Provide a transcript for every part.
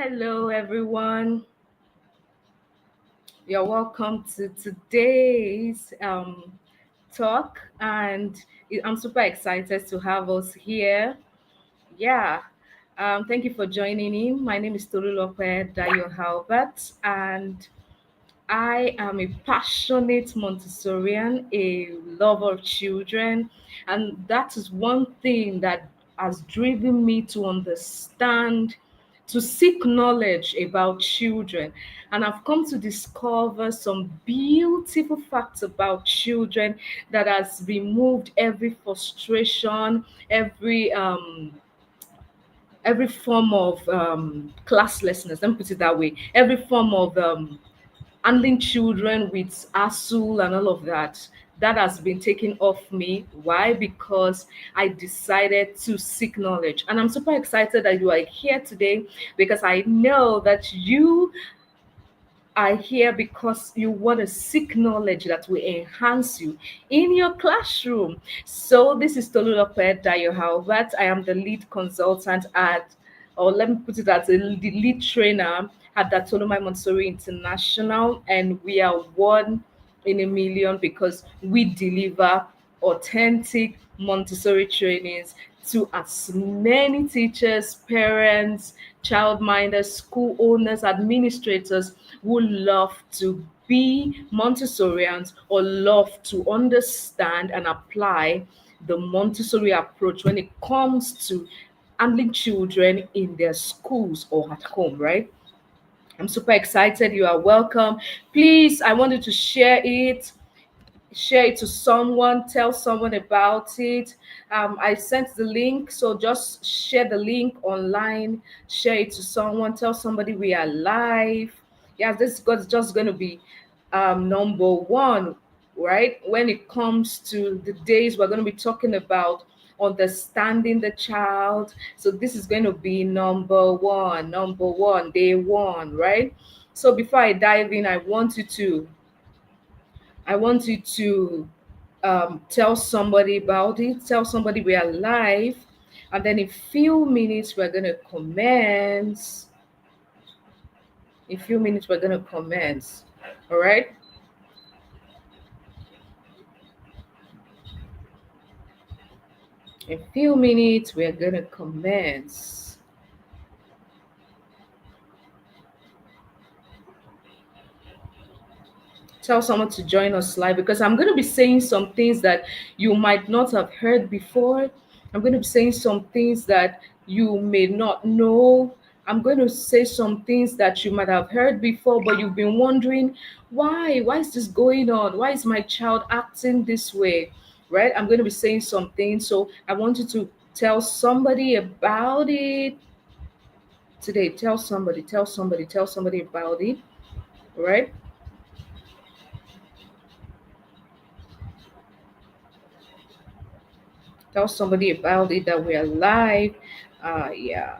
Hello, everyone. You're welcome to today's talk, and I'm super excited to have us here. Yeah, thank you for joining in. My name is Tolulope Dayo Halbert, and I am a passionate Montessorian, a lover of children, and that is one thing that has driven me to understand, to seek knowledge about children. And I've come to discover some beautiful facts about children that has removed every frustration, every form of classlessness. Let me put it that way. Every form of handling children with ASUL and all of that, that has been taken off me. Why? Because I decided to seek knowledge. And I'm super excited that you are here today because I know that you are here because you want to seek knowledge that will enhance you in your classroom. So this is Tolulope Dayo Halbert. I am the lead consultant at, or let me put it as the lead trainer at the Tolumai Montessori International, and we are one in a million because we deliver authentic Montessori trainings to as many teachers, parents, childminders, school owners, administrators who love to be Montessorians or love to understand and apply the Montessori approach when it comes to handling children in their schools or at home, right? I'm super excited. You are welcome. Please, I wanted to share it to someone, tell someone about it. I sent the link, so just share the link online, share it to someone, tell somebody we are live. Yeah, this is just going to be number one, right? When it comes to the days we're going to be talking about understanding the child. So this is going to be number one, day one, right? So before I dive in, I want you to tell somebody about it, tell somebody we are live, and then in few minutes we're gonna commence. In few minutes we're gonna commence. All right. In few minutes we're gonna commence. Tell someone to join us live because I'm going to be saying some things that you might not have heard before. I'm going to be saying some things that you may not know. I'm going to say some things that you might have heard before, but you've been wondering why? Why is this going on? Why is my child acting this way? Right? I'm going to be saying some things. So I want you to tell somebody about it today. Tell somebody about it. Right? Tell somebody about it that we are live. Yeah,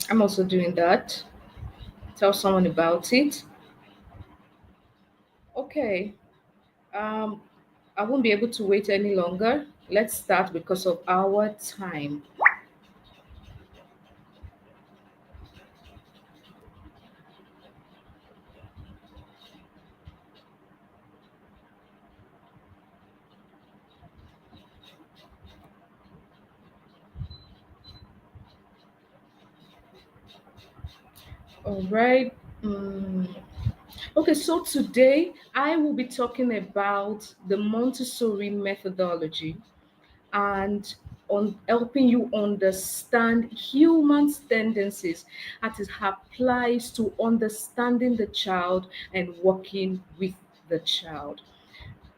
I'm also doing that. Tell someone about it. Okay. Um, I won't be able to wait any longer. Let's start because of our time. All right. Mm, okay, so today I will be talking about the Montessori methodology and on helping you understand human tendencies as it applies to understanding the child and working with the child.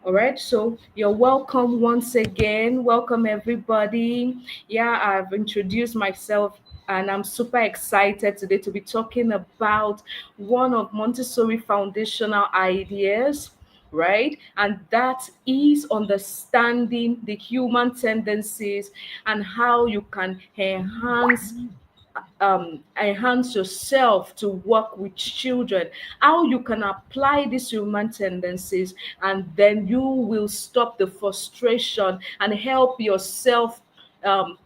All right, so you're welcome once again. Welcome, everybody. Yeah, I've introduced myself and I'm super excited today to be talking about one of Montessori foundational ideas, right? And that is understanding the human tendencies and how you can enhance enhance yourself to work with children, how you can apply these human tendencies, and then you will stop the frustration and help yourself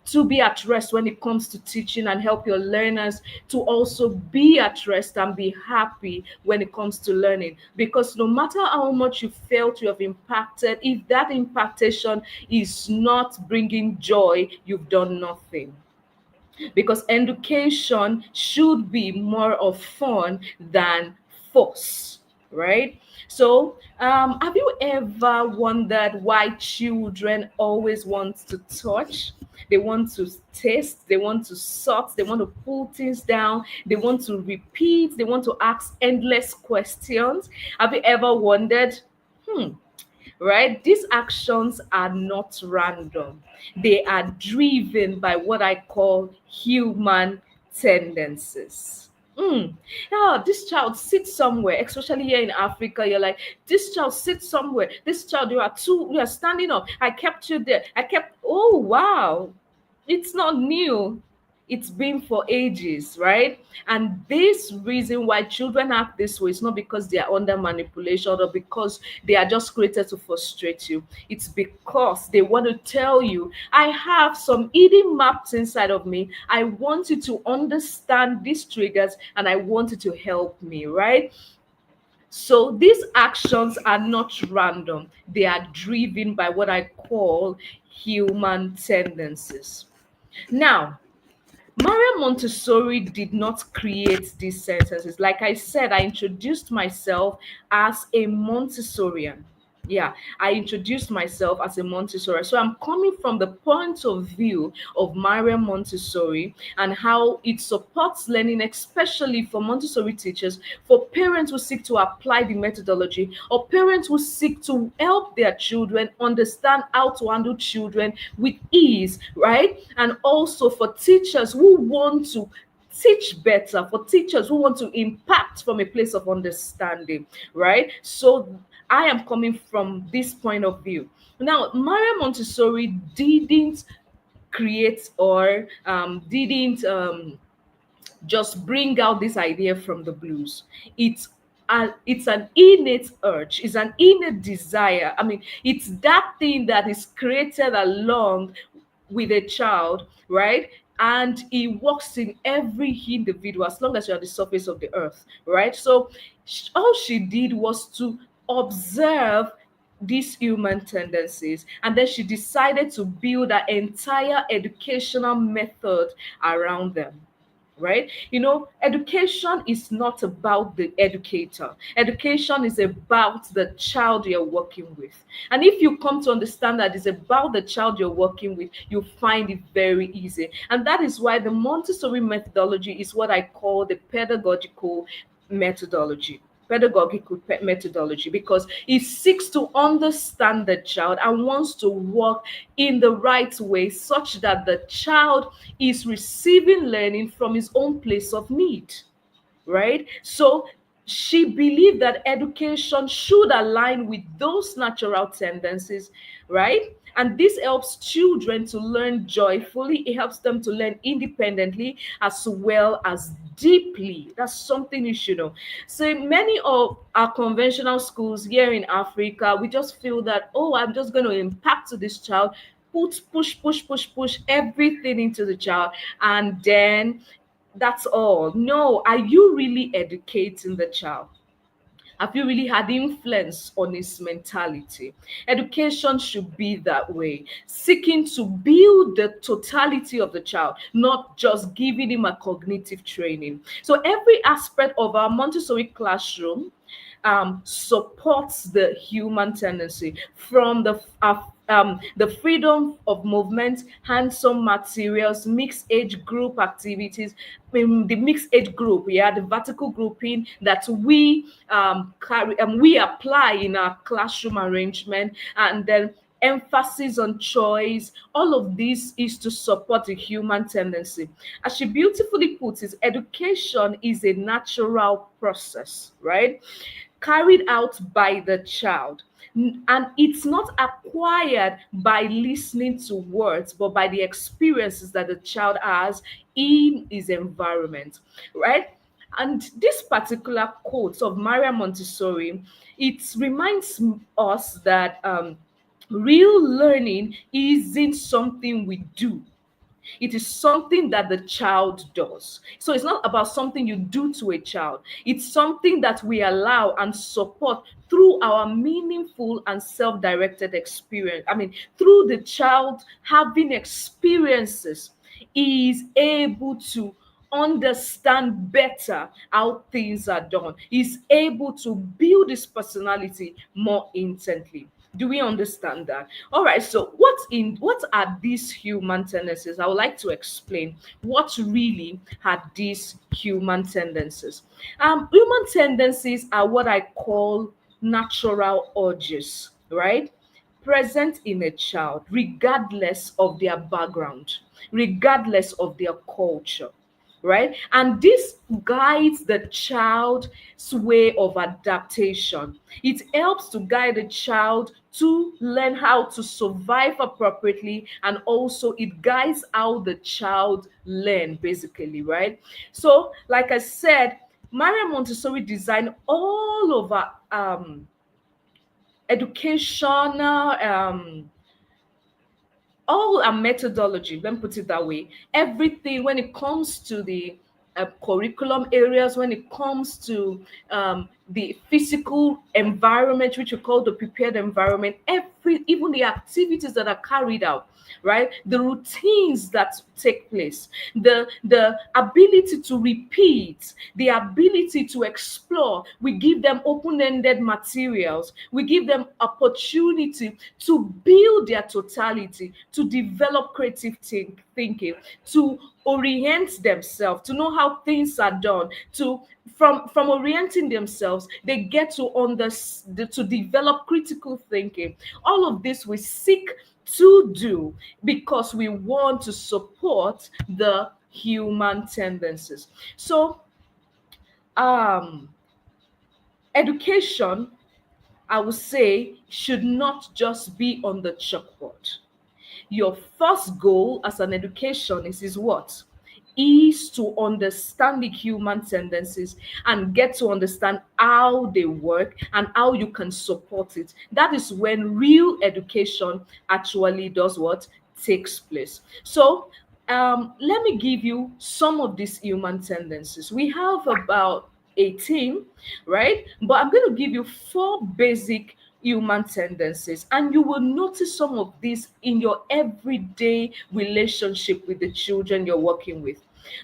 to be at rest when it comes to teaching, and help your learners to also be at rest and be happy when it comes to learning. Because no matter how much you felt you have impacted, if that impactation is not bringing joy, you've done nothing, because education should be more of fun than force, right? So, have you ever wondered why children always want to touch? They want to taste, they want to sort, they want to pull things down, they want to repeat, they want to ask endless questions. Have you ever wondered, hmm, right? These actions are not random. They are driven by what I call human tendencies. Yeah, this child sits somewhere, especially here in Africa. You're like, this child sits somewhere. This child, you are standing up. I kept you there. Oh, wow. It's not new. It's been for ages, right? And this reason why children act this way is not because they are under manipulation or because they are just created to frustrate you. It's because they want to tell you, I have some hidden maps inside of me. I want you to understand these triggers and I want you to help me, right? So these actions are not random, they are driven by what I call human tendencies. Now, Maria Montessori did not create these sentences. Like I said, I introduced myself as a Montessorian. Yeah, I introduced myself as a Montessori. So I'm coming from the point of view of Maria Montessori and how it supports learning, especially for Montessori teachers, for parents who seek to apply the methodology, or parents who seek to help their children understand how to handle children with ease, right? And also for teachers who want to teach better, for teachers who want to impact from a place of understanding, right? So I am coming from this point of view. Now, Maria Montessori didn't create or didn't just bring out this idea from the blues. It's an innate urge, it's an innate desire. I mean, it's that thing that is created along with a child, right? And it works in every individual as long as you're on the surface of the earth, right? So all she did was to observe these human tendencies, and then she decided to build an entire educational method around them, right? Education is not about the educator. Education is about the child you're working with. And if you come to understand that it's about the child you're working with, you find it very easy. And that is why the Montessori methodology is what I call the methodology methodology, because it seeks to understand the child and wants to work in the right way such that the child is receiving learning from his own place of need, right? So she believed that education should align with those natural tendencies, right? And this helps children to learn joyfully. It helps them to learn independently as well as deeply. That's something you should know. So many of our conventional schools here in Africa, we just feel that, oh, I'm just going to impact to this child, push everything into the child, and then that's all. No, are you really educating the child? Have you really had influence on his mentality? Education should be that way, seeking to build the totality of the child, not just giving him a cognitive training. So every aspect of our Montessori classroom supports the human tendency, from the freedom of movement, hands-on materials, mixed age group activities. The mixed age group, yeah, the vertical grouping that we apply in our classroom arrangement, and then emphasis on choice. All of this is to support the human tendency. As she beautifully puts it, education is a natural process, right? carried out by the child. And it's not acquired by listening to words, but by the experiences that the child has in his environment, right? And this particular quote of Maria Montessori, it reminds us that real learning isn't something we do, it is something that the child does. So it's not about something you do to a child. It's something that we allow and support through our meaningful and self-directed experience. I mean, through the child having experiences, is able to understand better how things are done. Is able to build his personality more intently. Do we understand that? All right. So, what are these human tendencies? I would like to explain what really are these human tendencies. Human tendencies are what I call natural urges, right? Present in a child, regardless of their background, regardless of their culture, right? And this guides the child's way of adaptation. It helps to guide the child to learn how to survive appropriately, and also it guides how the child learn, basically, right? So, like I said, Maria Montessori designed all of our educational all our methodology, let me put it that way, everything when it comes to the curriculum areas, when it comes to the physical environment, which we call the prepared environment, even the activities that are carried out, right? The routines that take place, the ability to repeat, the ability to explore. We give them open-ended materials. We give them opportunity to build their totality, to develop creative thinking, to orient themselves, to know how things are done, to from orienting themselves, they get to to develop critical thinking. All of this we seek to do because we want to support the human tendencies. So um education, I would say, should not just be on the chalkboard. Your first goal as an educationist is what? Is to understand the human tendencies and get to understand how they work and how you can support it. That is when real education actually does what? Takes place. So let me give you some of these human tendencies. We have about 18, right? But I'm going to give you four basic human tendencies, and you will notice some of these in your everyday relationship with the children you're working with.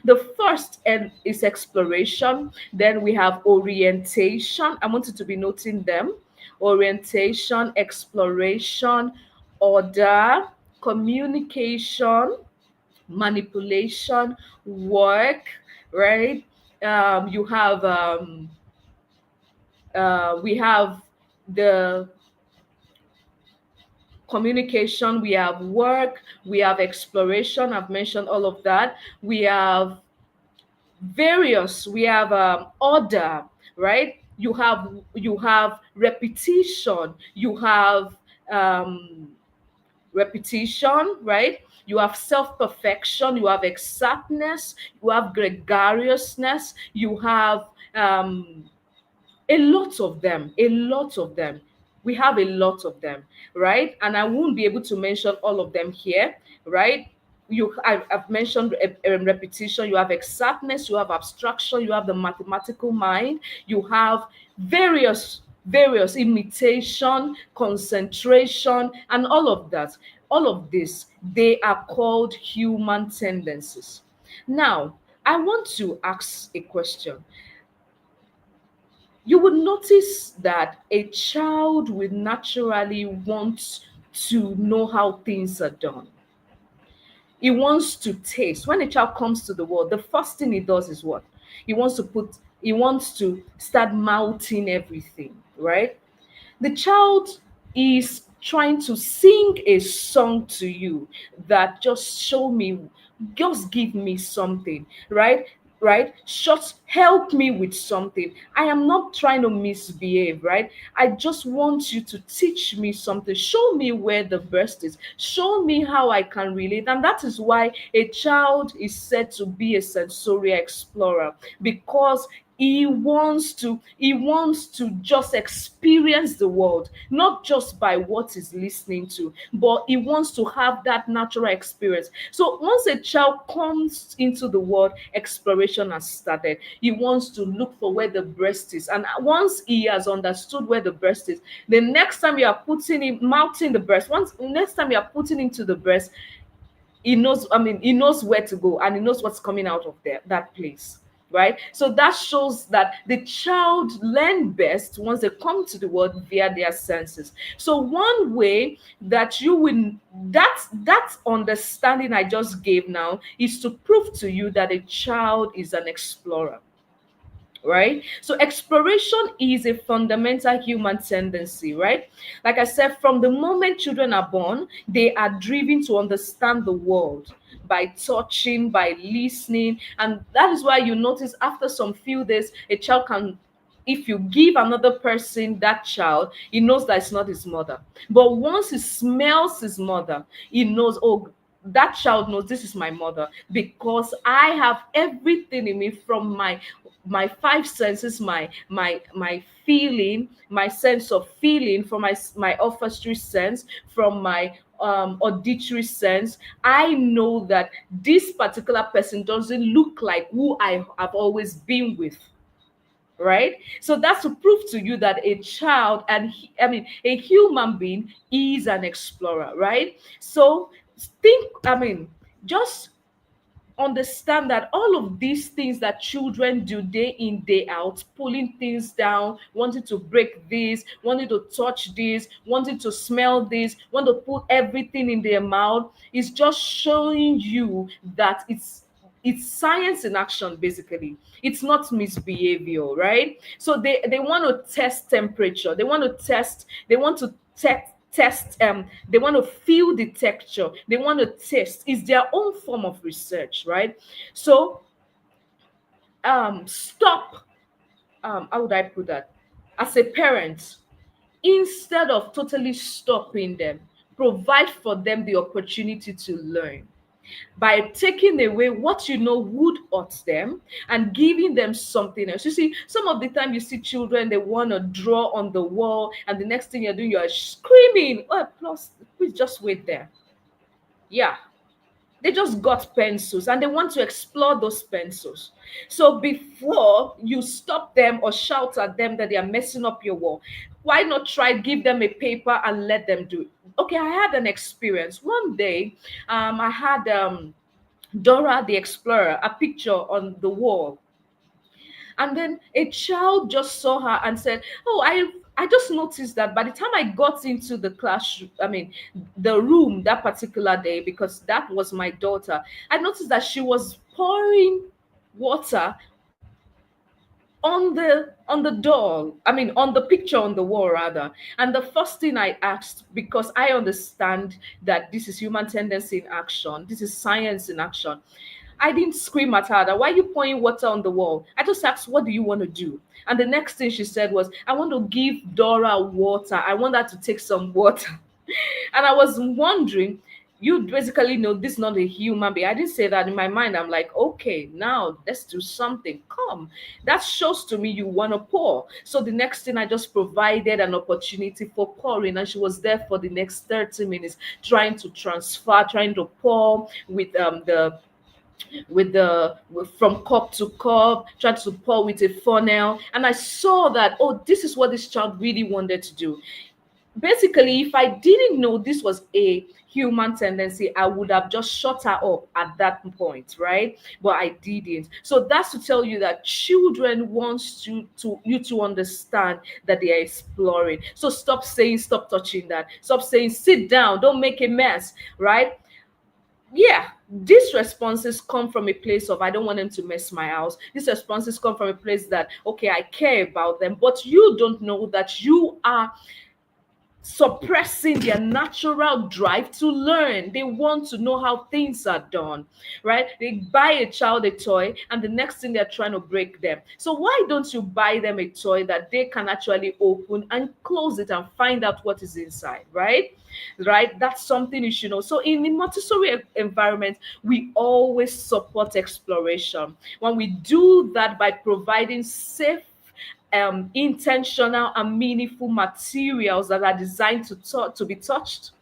The first is exploration. Then we have orientation. I want you to be noting them: orientation, exploration, order, communication, manipulation, work, right? You have we have the communication, we have work, we have exploration. I've mentioned all of that. We have we have order, right? You have repetition, you have um, repetition, right? You have self perfection, you have exactness, you have gregariousness, you have a lot of them, a lot of them. We have a lot of them, right? And I won't be able to mention all of them here, right? I've mentioned repetition. You have exactness, you have abstraction, you have the mathematical mind, you have various imitation, concentration, and all of that. All of this, they are called human tendencies. Now, I want to ask a question. You would notice that a child will naturally want to know how things are done. He wants to taste. When a child comes to the world, the first thing he does is what? He wants to start mouthing everything, right? The child is trying to sing a song to you that just show me, just give me something, right? right? Just help me with something. I am not trying to misbehave, right? I just want you to teach me something. Show me where the breast is. Show me how I can relate. And that is why a child is said to be a sensory explorer, because he wants to just experience the world, not just by what he's listening to, but he wants to have that natural experience. So once a child comes into the world, exploration has started. He wants to look for where the breast is, and once he has understood where the breast is, the next time you are putting him mounting the breast, once next time you are putting into the breast, he knows where to go, and he knows what's coming out of that place, right? So that shows that the child learn best once they come to the world via their senses. So one way that you will that understanding I just gave now is to prove to you that a child is an explorer, right? So exploration is a fundamental human tendency, right? Like I said, from the moment children are born, they are driven to understand the world by touching, by listening. And that is why you notice after some few days, a child can, if you give another person that child, he knows that it's not his mother. But once he smells his mother, he knows, oh, that child knows this is my mother, because I have everything in me, from my five senses, my feeling, my sense of feeling, from my olfactory sense, from my auditory sense. I know that this particular person doesn't look like who I have always been with, right? So that's to prove to you that a child, and a human being is an explorer, right? So just understand that all of these things that children do day in day out, pulling things down, wanting to break this, wanting to touch this, wanting to smell this, want to put everything in their mouth, is just showing you that it's science in action. Basically, it's not misbehavior, right? So they want to test temperature, they want to test they want to feel the texture, they want to taste. It's their own form of research, right? So stop, how would I put that, as a parent, instead of totally stopping them, provide for them the opportunity to learn by taking away what you know would hurt them and giving them something else. You see, some of the time you see children, they want to draw on the wall, and the next thing you're doing, you're screaming. Oh, plus, please just wait there. Yeah, they just got pencils and they want to explore those pencils. So before you stop them or shout at them that they are messing up your wall, why not try give them a paper and let them do it? Okay, I had an experience one day. I had Dora the Explorer, a picture on the wall. And then a child just saw her and said, "Oh, I just noticed that by the time I got into the classroom, the room that particular day, because that was my daughter, I noticed that she was pouring water on the doll, on the picture on the wall rather." And the first thing I asked, because I understand that this is human tendency in action, this is science in action, I didn't scream at her that, "Why are you pouring water on the wall?" I just asked, "What do you want to do?" And the next thing she said was, "I want to give Dora water. I want her to take some water." And I was wondering, you basically know this is not a human being. I didn't say that. In my mind, I'm like, okay, now let's do something. Come. That shows to me you want to pour. So the next thing, I just provided an opportunity for pouring. And she was there for the next 30 minutes, trying to transfer, trying to pour from cup to cup, trying to pour with a funnel. And I saw that, oh, this is what this child really wanted to do. Basically, if I didn't know this was a human tendency, I would have just shut her up at that point, right? But I didn't. So that's to tell you that children want you to understand that they are exploring. So stop saying, "Stop touching that." Stop saying, "Sit down, don't make a mess," right? Yeah, these responses come from a place of, "I don't want them to mess my house." These responses come from a place that, okay, I care about them, but you don't know that you are suppressing their natural drive to learn. They want to know how things are done, right? They buy a child a toy, and the next thing they're trying to break them. So why don't you buy them a toy that they can actually open and close it and find out what is inside, right? Right? That's something you should know. So in the Montessori environment, we always support exploration. When we do that by providing safe, intentional and meaningful materials that are designed to be touched,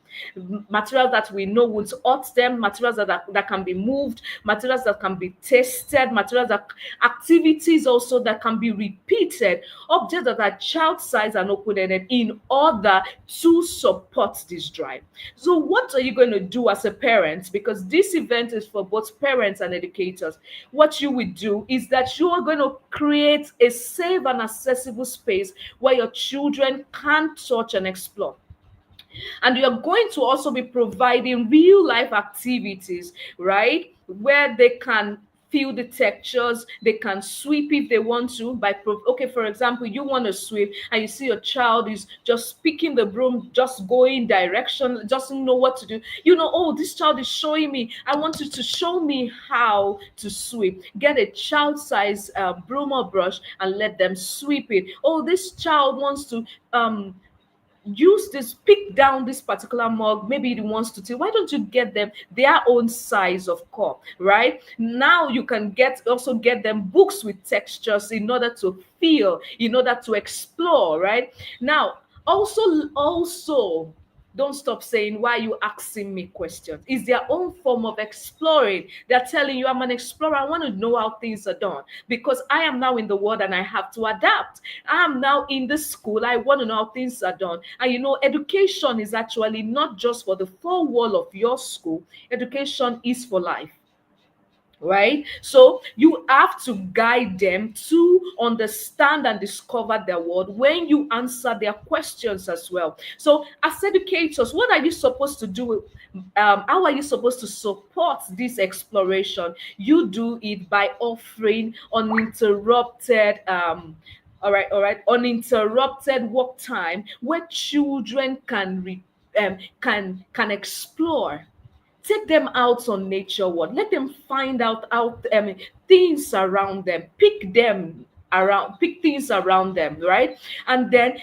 materials that we know would hurt them, materials that can be moved, materials that can be tested, materials that activities also that can be repeated, objects that are child size and open-ended in order to support this drive. So what are you going to do as a parent? Because this event is for both parents and educators. What you will do is that you are going to create a safe and accessible space where your children can touch and explore. And you're going to also be providing real life activities, right, where they can feel the textures, they can sweep if they want to okay, for example, you want to sweep and you see your child is just picking the broom, just going direction, doesn't know what to do. Oh, this child is showing me, I want you to show me how to sweep. Get a child size broom or brush and let them sweep it. Oh, this child wants to use this, pick down this particular mug, maybe it wants to tea. Why don't you get them their own size of cup, right? Now you can get them books with textures in order to feel, in order to explore, right? Now also don't stop saying, why are you asking me questions? It's their own form of exploring. They're telling you, I'm an explorer, I want to know how things are done because I am now in the world and I have to adapt. I am now in the school, I want to know how things are done. And education is actually not just for the four wall of your school. Education is for life, right? So you have to guide them to understand and discover their world when you answer their questions as well. So as educators, what are you supposed to do? How are you supposed to support this exploration? You do it by offering uninterrupted uninterrupted work time where children can explore. Take them out on nature walk. Let them find out things around them. Pick things around them, right? And then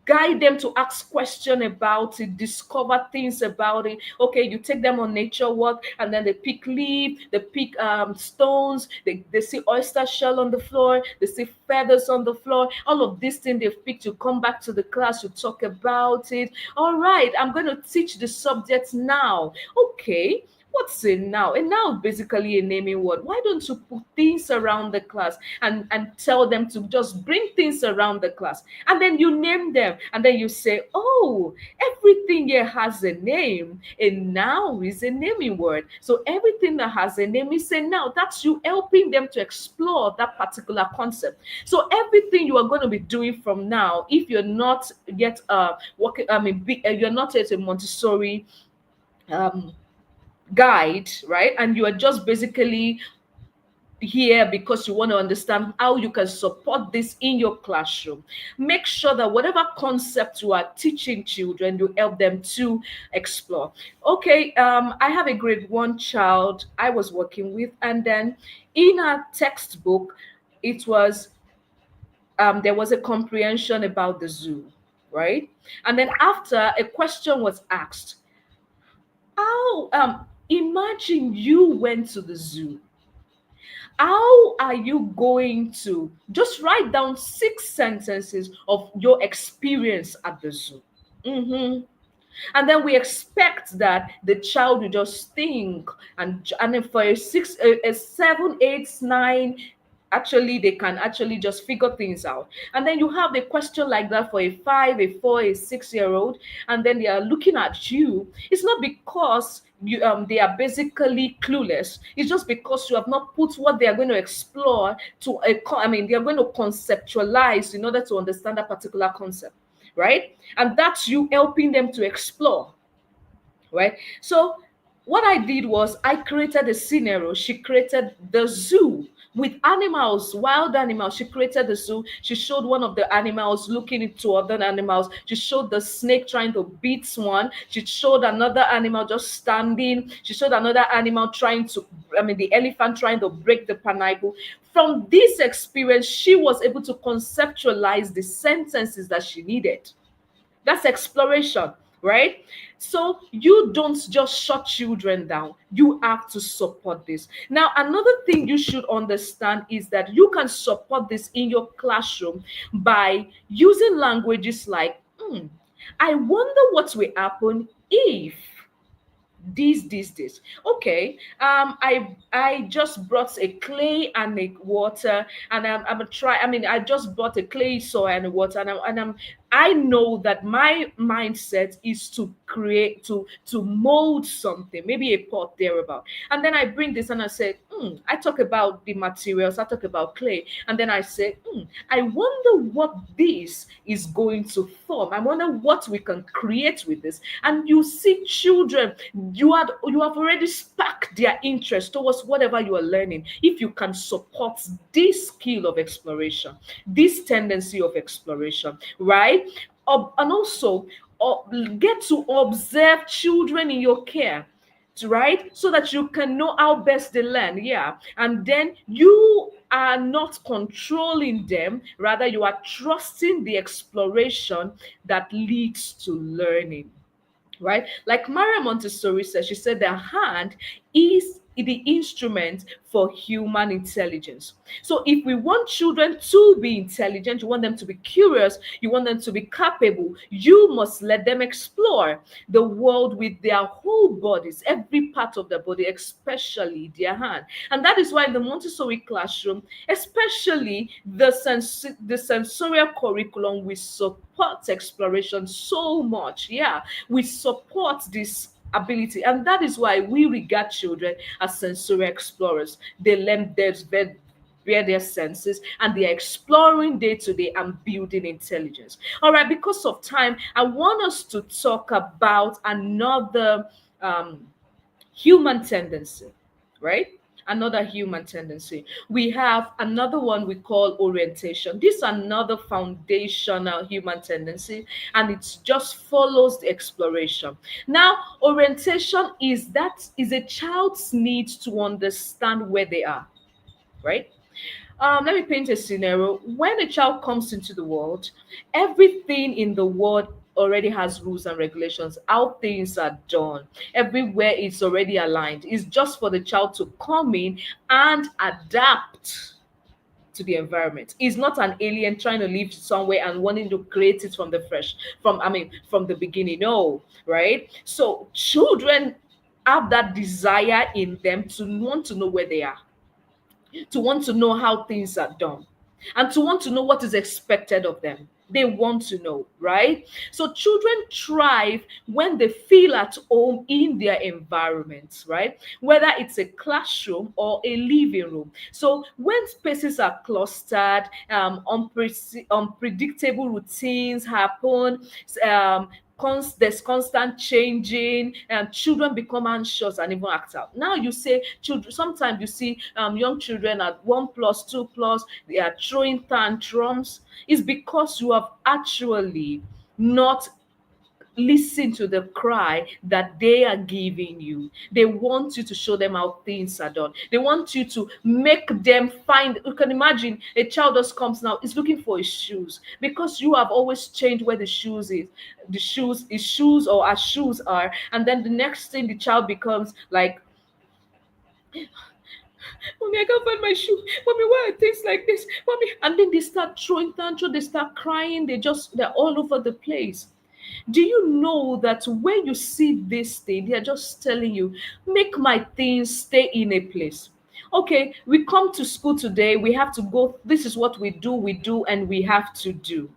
guide them to ask question about it, discover things about it. Okay, you take them on nature walk and then they pick leaf, they pick stones, they see oyster shell on the floor, they see feathers on the floor. All of these things they've picked, you come back to the class, you talk about it. All right, I'm going to teach the subject now. Okay, what's a noun? A noun is basically a naming word. Why don't you put things around the class and tell them to just bring things around the class? And then you name them. And then you say, oh, everything here has a name. A noun is a naming word. So everything that has a name is a noun. That's you helping them to explore that particular concept. So everything you are going to be doing from now, if you're not yet working, you're not yet a Montessori um guide, right? And you are just basically here because you want to understand how you can support this in your classroom. Make sure that whatever concept you are teaching children, you help them to explore. Okay, I have a grade one child I was working with, and then in our textbook, it was there was a comprehension about the zoo, right? And then after a question was asked, how imagine you went to the zoo. How are you going to just write down 6 sentences of your experience at the zoo? Mhm. And then we expect that the child will just think, and then for a 7, 8, 9, actually they can actually just figure things out. And then you have a question like that for a 5, a 4, a 6-year old, and then they are looking at you. It's not because they are basically clueless. It's just because you have not put what they are going to explore to they are going to conceptualize in order to understand that particular concept, right? And that's you helping them to explore, right? So what I did was I created a scenario. She created the zoo. with animals, wild animals. She created the zoo. She showed one of the animals looking into other animals. She showed the snake trying to beat one. She showed another animal just standing. She showed another animal trying to, I mean, the elephant trying to break the pineapple. From this experience, she was able to conceptualize the sentences that she needed. That's exploration, right? So you don't just shut children down. You have to support this. Now, another thing you should understand is that you can support this in your classroom by using languages like, I wonder what will happen if this. Okay, I just brought a clay and a water, and I'm a try I mean I just brought a clay soil and a water, I know that my mindset is to create, to mold something, maybe a pot thereabout. And then I bring this and I say, I talk about the materials, I talk about clay, and then I say, I wonder what this is going to form. I wonder what we can create with this. And you see children, you have already sparked their interest towards whatever you are learning. If you can support this skill of exploration, this tendency of exploration, right? And also, uh, get to observe children in your care, right? So that you can know how best they learn. Yeah. And then you are not controlling them, rather, you are trusting the exploration that leads to learning, right? Like Maria Montessori said, she said the hand is the instrument for human intelligence. So if we want children to be intelligent, you want them to be curious, you want them to be capable, you must let them explore the world with their whole bodies, every part of their body, especially their hand. And that is why in the Montessori classroom, especially the sensorial curriculum, we support exploration so much. Yeah, we support this ability, and that is why we regard children as sensory explorers. They learn their senses, and they are exploring day to day and building intelligence. All right, because of time, I want us to talk about another um, human tendency, right? Another human tendency. We have another one we call orientation. This is another foundational human tendency, and it just follows the exploration. Now, orientation is a child's need to understand where they are, right? Let me paint a scenario. When a child comes into the world, everything in the world already has rules and regulations, how things are done. Everywhere is already aligned. It's just for the child to come in and adapt to the environment. It's not an alien trying to live somewhere and wanting to create it from the fresh, from the beginning. No, right? So children have that desire in them to want to know where they are, to want to know how things are done, and to want to know what is expected of them. They want to know, right? So children thrive when they feel at home in their environment, right? Whether it's a classroom or a living room. So when spaces are clustered, unpredictable routines happen, um, there's constant changing, and children become anxious and even act out. Now you say children, sometimes you see young children at 1 plus 2 plus, they are throwing tantrums. Is because you have actually not listen to the cry that they are giving you. They want you to show them how things are done. They want you to make them find. You can imagine a child just comes now, is looking for his shoes, because you have always changed where the shoes is. The shoes is shoes, or as shoes are, and then the next thing the child becomes like, Mommy, I can't find my shoe. Mommy, why are things like this? Mommy, and then they start throwing tantrum, they start crying, they're all over the place. Do you know that when you see this thing, they're just telling you, make my things stay in a place. Okay, we come to school today, we have to go, this is what we do, and we have to do.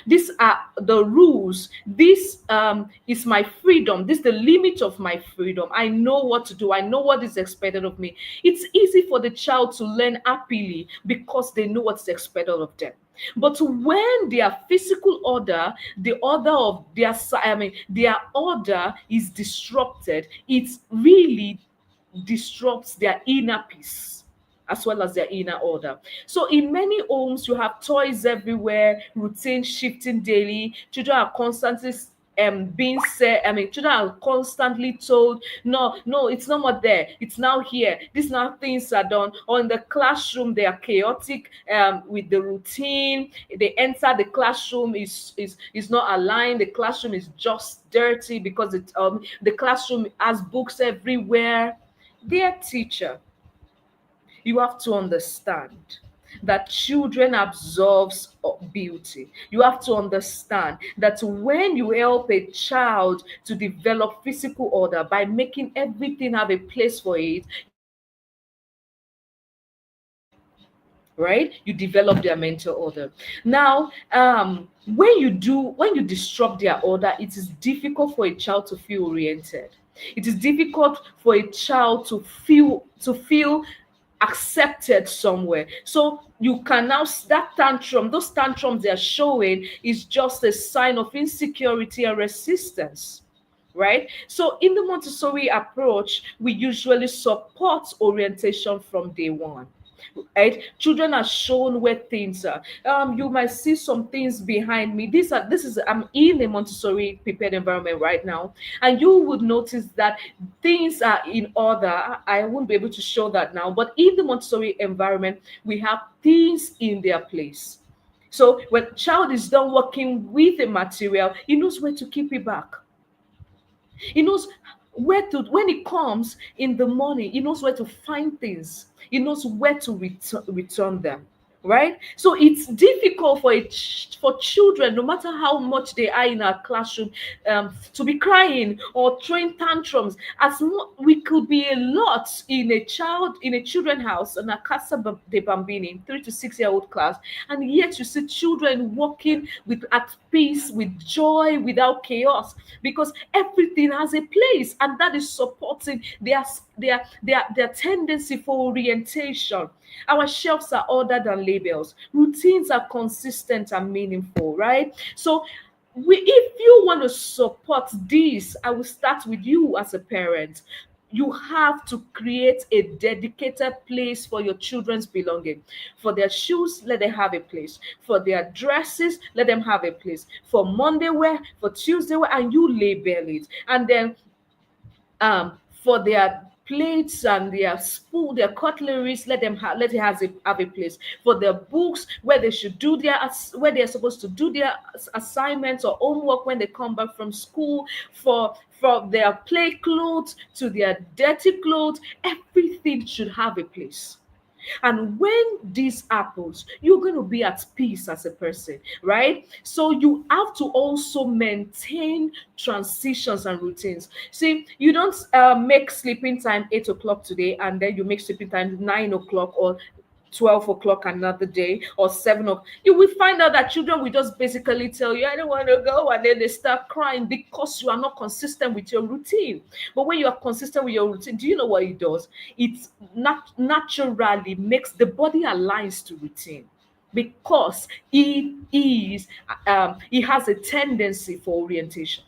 These are the rules. This is my freedom. This is the limit of my freedom. I know what to do. I know what is expected of me. It's easy for the child to learn happily because they know what's expected of them. But when their physical order, the order of their order is disrupted, it really disrupts their inner peace. as well as their inner order. So in many homes, you have toys everywhere, routine shifting daily. Children are constantly being said. I mean, children are constantly told, no, no, it's no more there. It's now here. This now things are done. Or in the classroom, they are chaotic with the routine. They enter the classroom is not aligned. The classroom is just dirty because the classroom has books everywhere. Dear teacher, you have to understand that children absorbs beauty. You have to understand that when you help a child to develop physical order by making everything have a place for it, you develop their mental order. Right? You develop their mental order. Now, when you disrupt their order, it is difficult for a child to feel oriented. It is difficult for a child to feel accepted somewhere. So you can now that tantrum, those tantrums they are showing is just a sign of insecurity and resistance. Right? So in the Montessori approach, we usually support orientation from day one. Right? Children are shown where things are. You might see some things behind me. I'm in a Montessori prepared environment right now, and you would notice that things are in order. I won't be able to show that now, but in the Montessori environment, we have things in their place. So when child is done working with the material, he knows where to keep it back. He knows where to, when it comes in the morning, he knows where to find things. He knows where to return them. Right? So it's difficult for for children, no matter how much they are in our classroom, to be crying or throwing tantrums. We could be a lot in a children house, in a casa de bambini, 3 to 6 year old class, and yet you see children walking with at peace, with joy, without chaos, because everything has a place, and that is supporting their tendency for orientation. Our shelves are ordered and labels. Routines are consistent and meaningful, right? So if you want to support this, I will start with you as a parent. You have to create a dedicated place for your children's belonging. For their shoes, let them have a place. For their dresses, let them have a place. For Monday wear, for Tuesday wear, and you label it. And then for their plates and their spoon, their cutleries, let it have a place. For their books, where they should do where they are supposed to do their assignments or homework when they come back from school. For their play clothes to their dirty clothes, everything should have a place. And when this happens, you're going to be at peace as a person, right? So you have to also maintain transitions and routines. See, you don't make sleeping time 8 o'clock today, and then you make sleeping time 9 o'clock or 12 o'clock another day, or 7 o'clock. You will find out that children will just basically tell you, I don't want to go, and then they start crying because you are not consistent with your routine. But when you are consistent with your routine, do you know what it does? It not naturally makes the body aligns to routine, because he has a tendency for orientation,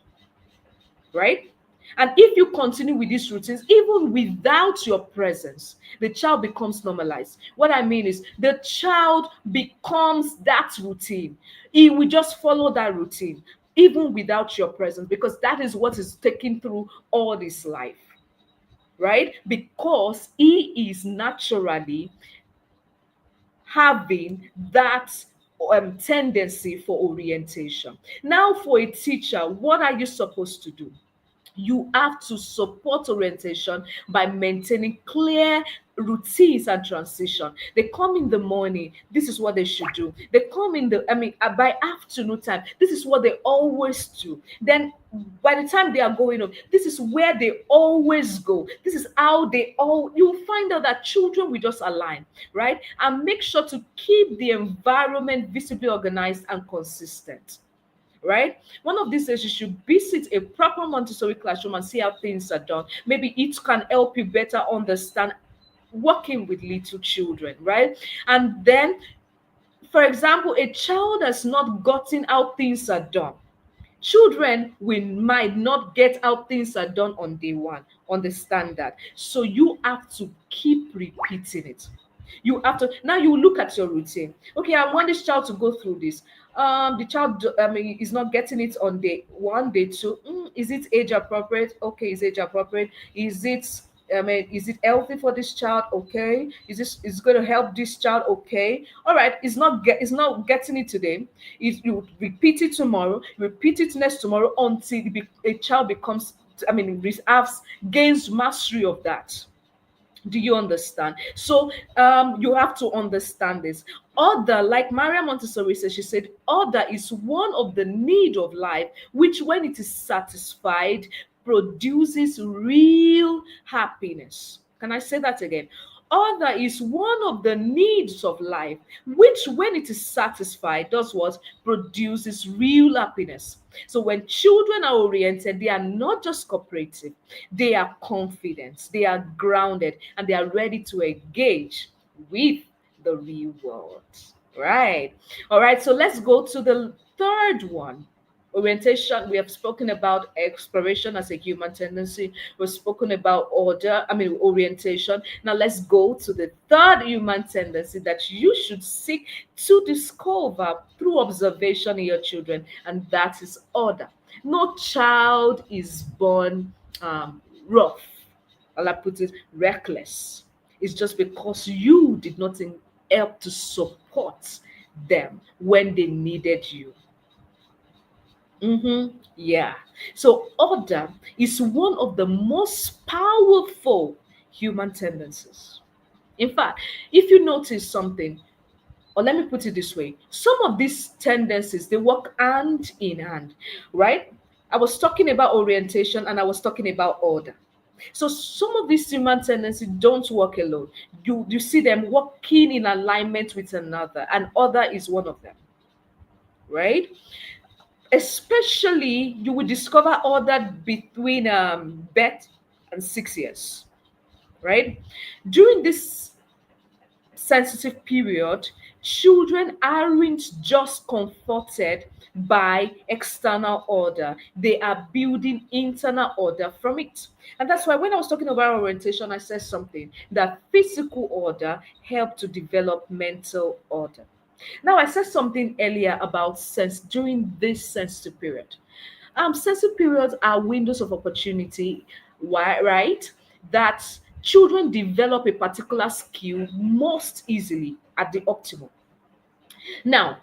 right? And if you continue with these routines, even without your presence, the child becomes normalized. What I mean is, the child becomes that routine. He will just follow that routine, even without your presence, because that is what is taken through all this life, right? Because he is naturally having that tendency for orientation. Now, for a teacher, what are you supposed to do? You have to support orientation by maintaining clear routines and transition. They come in the morning, this is what they should do. They come in by afternoon time, this is what they always do. Then by the time they are going home, this is where they always go. This is how you'll find out that children will just align, right? And make sure to keep the environment visibly organized and consistent, right? One of these days, you should visit a proper Montessori classroom and see how things are done. Maybe it can help you better understand working with little children, right? And then, for example, a child has not gotten how things are done. Children might not get how things are done on day one, on the standard. So you have to keep repeating it. You have to now you look at your routine. Okay, I want this child to go through this. The child, I mean, is not getting it on day one, day two. Is it age appropriate? Okay, is age appropriate? Is it, I mean, is it healthy for this child? Okay. Is going to help this child? Okay. All right. It's not getting it today. You repeat it tomorrow. Repeat it next tomorrow until a child becomes, I mean, has gains mastery of that. Do you understand? So you have to understand this. Order, like Maria Montessori said, she said, order is one of the need of life, which when it is satisfied, produces real happiness. Can I say that again? Order is one of the needs of life, which when it is satisfied, does what? Produces real happiness. So when children are oriented, they are not just cooperative, they are confident, they are grounded, and they are ready to engage with the real world. Right. All right. So let's go to the third one. Orientation. We have spoken about exploration as a human tendency. We've spoken about orientation. Now let's go to the third human tendency that you should seek to discover through observation in your children, and that is order. No child is born rough. I'll put it reckless. It's just because you did not help to support them when they needed you. Yeah. So order is one of the most powerful human tendencies. In fact, if you notice something, or let me put it this way, some of these tendencies they work hand in hand, right? I was talking about orientation and I was talking about order. So some of these human tendencies don't work alone. You see them working in alignment with another, and order is one of them, right? Especially you will discover order between birth and 6 years, right? During this sensitive period, children aren't just comforted by external order, they are building internal order from it. And that's why when I was talking about orientation, I said something that physical order helped to develop mental order. Now, I said something earlier about sense during this sensitive period. Sensitive periods are windows of opportunity, right? That children develop a particular skill most easily at the optimal. Now,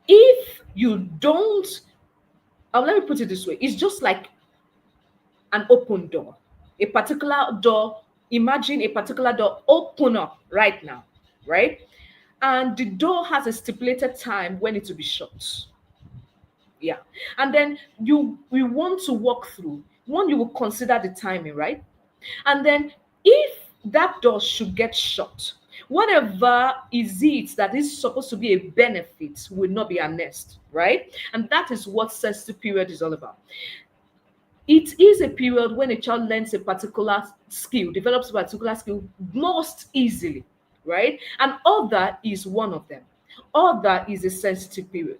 if you don't, let me put it this way, it's just like an open door. A particular door, imagine a particular door open up right now, right? And the door has a stipulated time when it will be shut. Yeah. And then we want to walk through. One, you will consider the timing, right? And then if that door should get shut, whatever is it that is supposed to be a benefit will not be harnessed, right? And that is what sensitive period is all about. It is a period when a child learns a particular skill, develops a particular skill most easily, right? And order is one of them. Order is a sensitive period,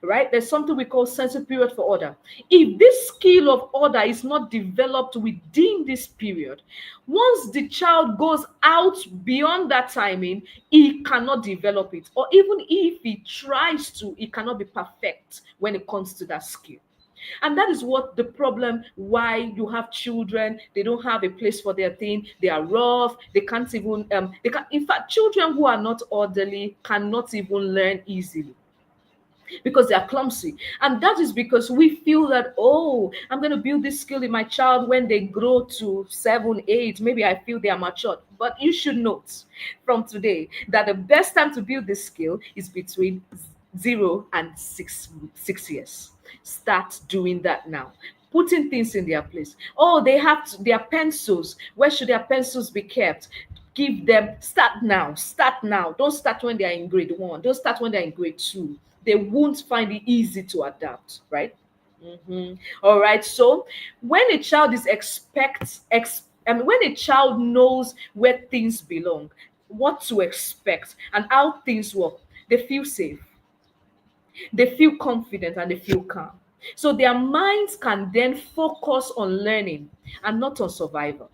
right? There's something we call sensitive period for order. If this skill of order is not developed within this period, once the child goes out beyond that timing, he cannot develop it. Or even if he tries to, he cannot be perfect when it comes to that skill. And that is what the problem why you have children, they don't have a place for their thing, they are rough, they can't even they can in fact children who are not orderly cannot even learn easily because they are clumsy. And that is because we feel that, oh, I'm going to build this skill in my child when they grow to 7, 8. Maybe I feel they are matured. But you should note from today that the best time to build this skill is between 0 and 6 years. Start doing that now. Putting things in their place. Oh, they have their pencils. Where should their pencils be kept? Give them, start now. Start now. Don't start when they are in grade 1. Don't start when they're in grade 2. They won't find it easy to adapt, right? All right. So when a child is when a child knows where things belong, what to expect, and how things work, they feel safe, they feel confident, and they feel calm. So their minds can then focus on learning and not on survival.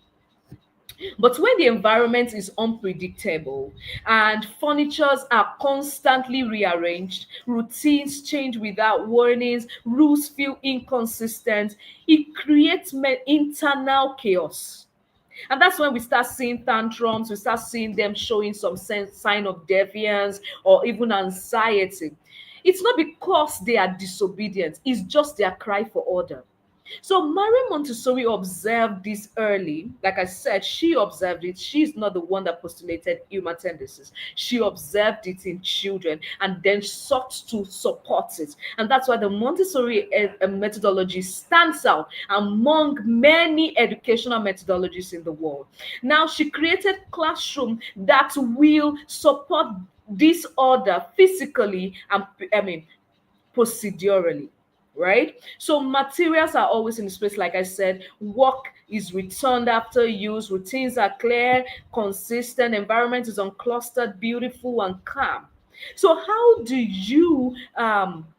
But when the environment is unpredictable and furnitures are constantly rearranged, routines change without warnings, rules feel inconsistent, it creates internal chaos. And that's when we start seeing tantrums, we start seeing them showing some sign of defiance or even anxiety. It's not because they are disobedient, it's just their cry for order. So Marie Montessori observed this early. Like I said, she observed it. She's not the one that postulated human tendencies. She observed it in children and then sought to support it. And that's why the Montessori methodology stands out among many educational methodologies in the world. Now, she created classroom that will support this order physically and procedurally, right? So materials are always in space. Like I said, work is returned after use, routines are clear, consistent, environment is unclustered, beautiful and calm. So how do you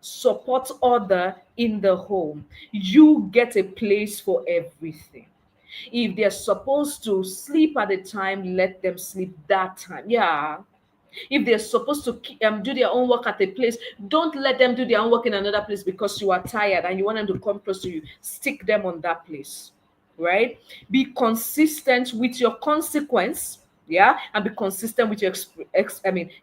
support order in the home? You get a place for everything. If they're supposed to sleep at a time, let them sleep that time. Yeah. If they're supposed to do their own work at a place, don't let them do their own work in another place because you are tired and you want them to come close to you. Stick them on that place, right? Be consistent with your consequence. Yeah, and be consistent with your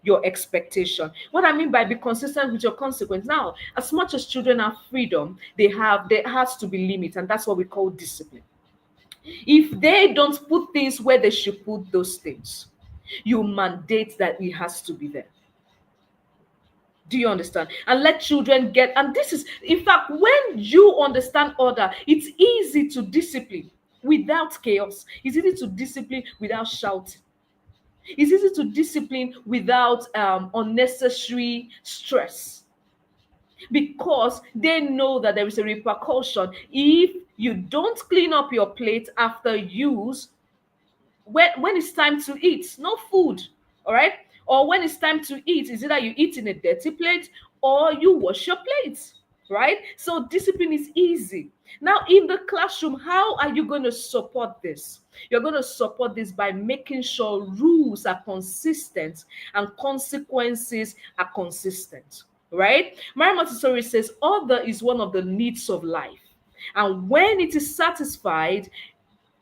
your expectation. What I mean by be consistent with your consequence, now as much as children have freedom, there has to be limits, and that's what we call discipline. If they don't put things where they should put those things, you mandate that it has to be there. Do you understand? And let children get, and this is, in fact, when you understand order, it's easy to discipline without chaos. It's easy to discipline without shouting. It's easy to discipline without unnecessary stress because they know that there is a repercussion if you don't clean up your plate after use. When it's time to eat, no food, all right? Or when it's time to eat, is either you eat in a dirty plate or you wash your plate, right? So discipline is easy. Now in the classroom, how are you going to support this? You're going to support this by making sure rules are consistent and consequences are consistent, right? Mary Montessori says order is one of the needs of life, and when it is satisfied,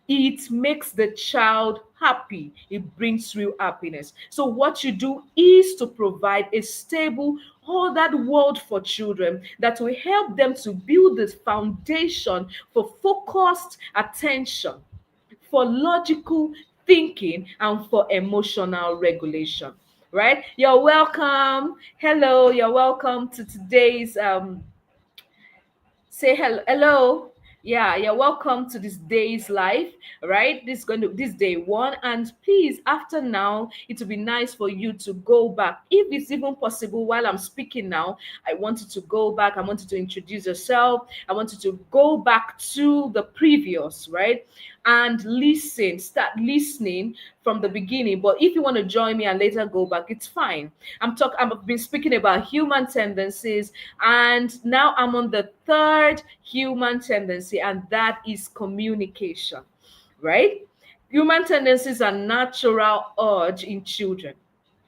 it makes the child happy. It brings real happiness. So what you do is to provide a stable, ordered world for children that will help them to build the foundation for focused attention, for logical thinking, and for emotional regulation. Right? You're welcome. Hello, you're welcome to today's say hello. Hello. Yeah, you're welcome to this day's life, right? This day one, and please, after now, it will be nice for you to go back, if it's even possible. While I'm speaking now, I want you to go back. I want you to introduce yourself. I want you to go back to the previous, right? And listen, start listening from the beginning. But if you want to join me and later go back, it's fine. I've been speaking about human tendencies, and now I'm on the third human tendency, and that is communication, right? Human tendencies are natural urge in children,